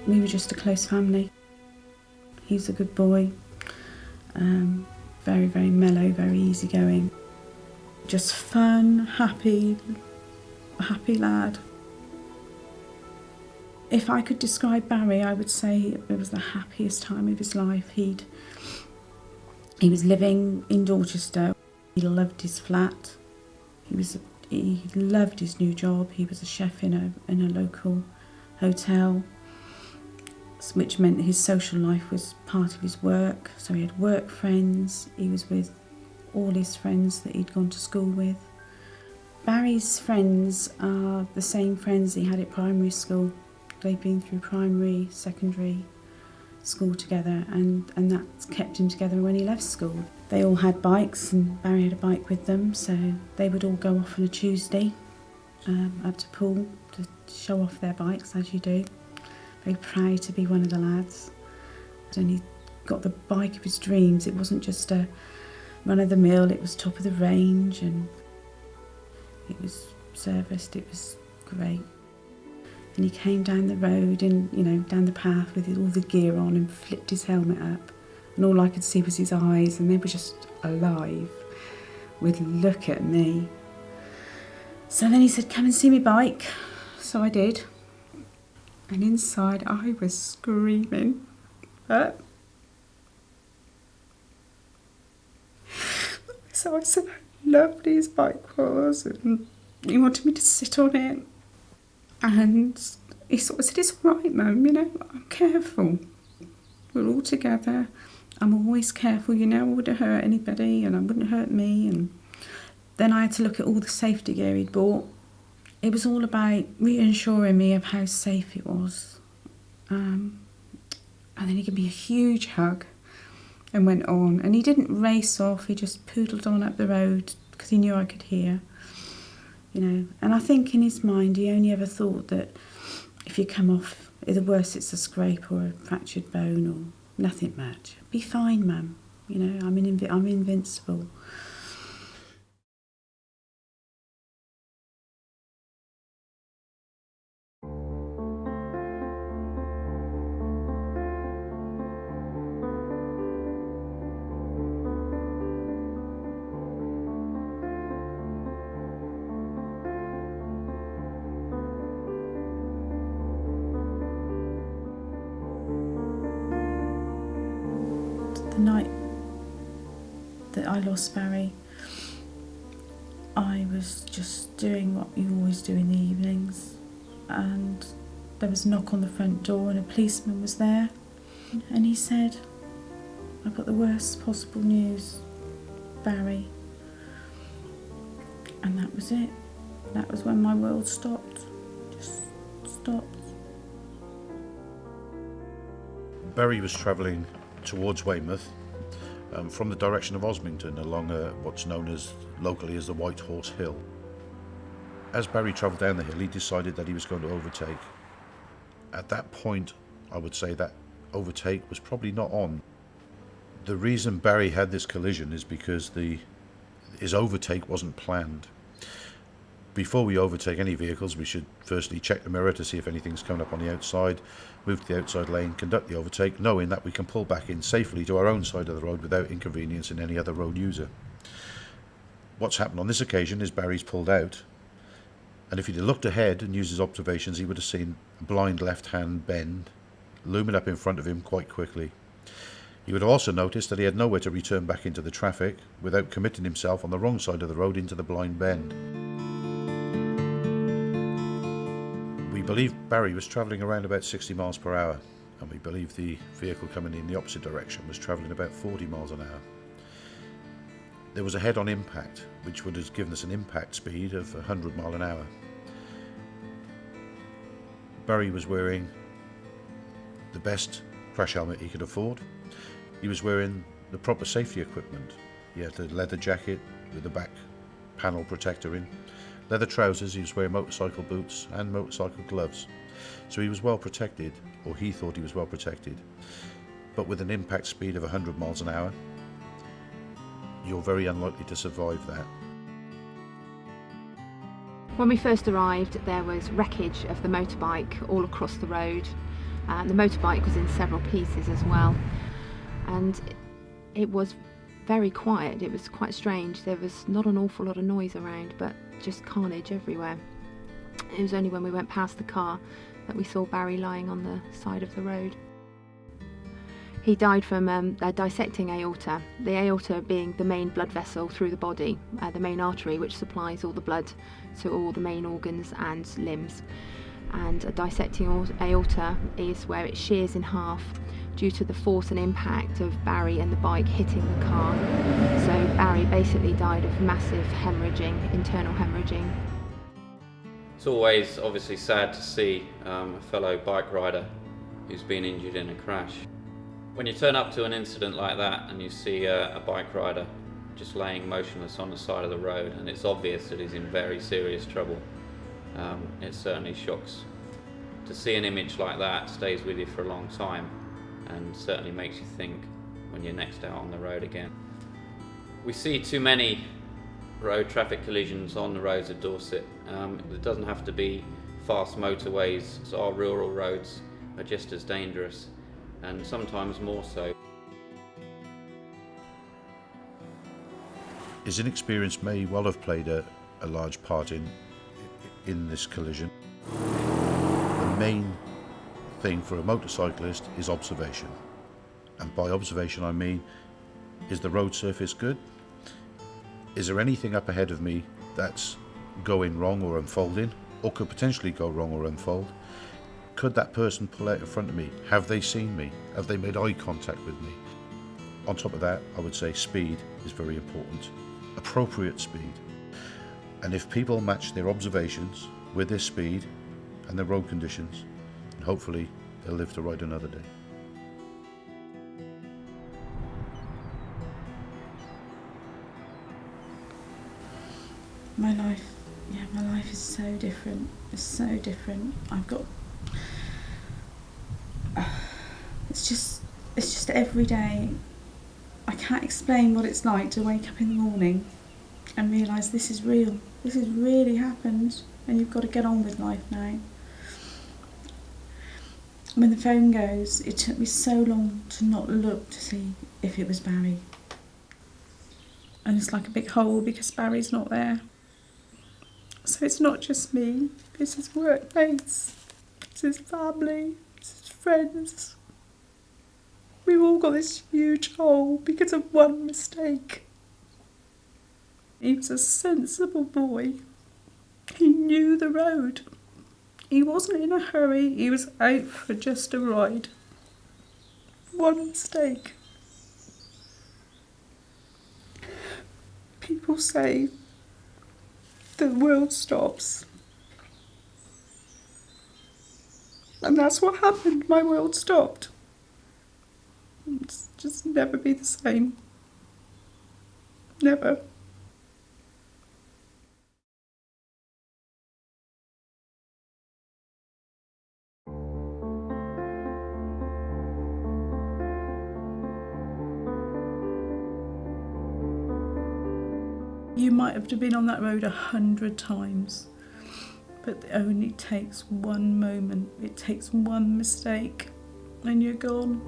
We were just a close family. He's a good boy, very, very mellow, very easygoing. Just fun, happy lad. If I could describe Barry, I would say it was the happiest time of his life. He was living in Dorchester. He loved his flat. He loved his new job. He was a chef in a local hotel, which meant his social life was part of his work. So he had work friends. He was with all his friends that he'd gone to school with. Barry's friends are the same friends he had at primary school. They've been through primary, secondary school together, and that kept him together when he left school. They all had bikes, and Barry had a bike with them, so they would all go off on a Tuesday up to Poole to show off their bikes, as you do. Very proud to be one of the lads. And he got the bike of his dreams. It wasn't just a run-of-the-mill, it was top of the range, and it was serviced, it was great. And he came down the road and, down the path with all the gear on and flipped his helmet up. And all I could see was his eyes, and they were just alive with "look at me." So then he said, "Come and see me bike." So I did. And inside I was screaming. So I said how lovely his bike was, and he wanted me to sit on it. And he sort of said, "It's all right, Mum, I'm careful. We're all together. I'm always careful, I wouldn't hurt anybody and I wouldn't hurt me." And then I had to look at all the safety gear he'd bought. It was all about reassuring me of how safe it was. And then he gave me a huge hug and went on. And he didn't race off, he just poodled on up the road because he knew I could hear. And I think in his mind he only ever thought that if you come off, the worst it's a scrape or a fractured bone or nothing much. Be fine, Mum. I'm invincible. The night that I lost Barry, I was just doing what you always do in the evenings, and there was a knock on the front door and a policeman was there, and he said, "I've got the worst possible news, Barry." And that was it. That was when my world stopped. Just stopped. Barry was travelling towards Weymouth from the direction of Osmington along what's known as locally as the White Horse Hill. As Barry travelled down the hill, he decided that he was going to overtake. At that point, I would say that overtake was probably not on. The reason Barry had this collision is because his overtake wasn't planned. Before we overtake any vehicles, we should firstly check the mirror to see if anything's coming up on the outside, move to the outside lane, conduct the overtake, knowing that we can pull back in safely to our own side of the road without inconveniencing any other road user. What's happened on this occasion is Barry's pulled out, and if he'd have looked ahead and used his observations, he would have seen a blind left-hand bend looming up in front of him quite quickly. He would have also noticed that he had nowhere to return back into the traffic without committing himself on the wrong side of the road into the blind bend. We believe Barry was travelling around about 60 miles per hour, and we believe the vehicle coming in the opposite direction was travelling about 40 miles an hour. There was a head-on impact, which would have given us an impact speed of 100 miles an hour. Barry was wearing the best crash helmet he could afford. He was wearing the proper safety equipment. He had a leather jacket with the back panel protector in, leather trousers, he was wearing motorcycle boots and motorcycle gloves. So he was well protected, or he thought he was well protected. But with an impact speed of 100 miles an hour, you're very unlikely to survive that. When we first arrived, there was wreckage of the motorbike all across the road. The motorbike was in several pieces as well, and it was very quiet. It was quite strange. There was not an awful lot of noise around, but just carnage everywhere. It was only when we went past the car that we saw Barry lying on the side of the road. He died from a dissecting aorta, the aorta being the main blood vessel through the body, the main artery which supplies all the blood to all the main organs and limbs. And a dissecting aorta is where it shears in half due to the force and impact of Barry and the bike hitting the car. So Barry basically died of massive hemorrhaging, internal hemorrhaging. It's always obviously sad to see a fellow bike rider who's been injured in a crash. When you turn up to an incident like that and you see a bike rider just laying motionless on the side of the road, and it's obvious that he's in very serious trouble, it certainly shocks. To see an image like that stays with you for a long time and certainly makes you think when you're next out on the road again. We see too many road traffic collisions on the roads of Dorset. It doesn't have to be fast motorways, so our rural roads are just as dangerous, and sometimes more so. His inexperience may well have played a large part in this collision. The main thing for a motorcyclist is observation, and by observation I mean, is the road surface good? Is there anything up ahead of me that's going wrong or unfolding, or could potentially go wrong or unfold? Could that person pull out in front of me? Have they seen me? Have they made eye contact with me? On top of that, I would say speed is very important. Appropriate speed. And if people match their observations with their speed and their road conditions, then hopefully they'll live to ride another day. My life is so different. It's so different. It's just every day. I can't explain what it's like to wake up in the morning and realise this is real. This has really happened, and you've got to get on with life now. When the phone goes, it took me so long to not look to see if it was Barry. And it's like a big hole because Barry's not there. So it's not just me, it's his workmates, it's his family, it's his friends. We've all got this huge hole because of one mistake. He was a sensible boy. He knew the road. He wasn't in a hurry, he was out for just a ride. One mistake. People say the world stops. And that's what happened. My world stopped. It's just never be the same. Never. You might have been on that road 100 times, but it only takes one moment, it takes one mistake, and you're gone.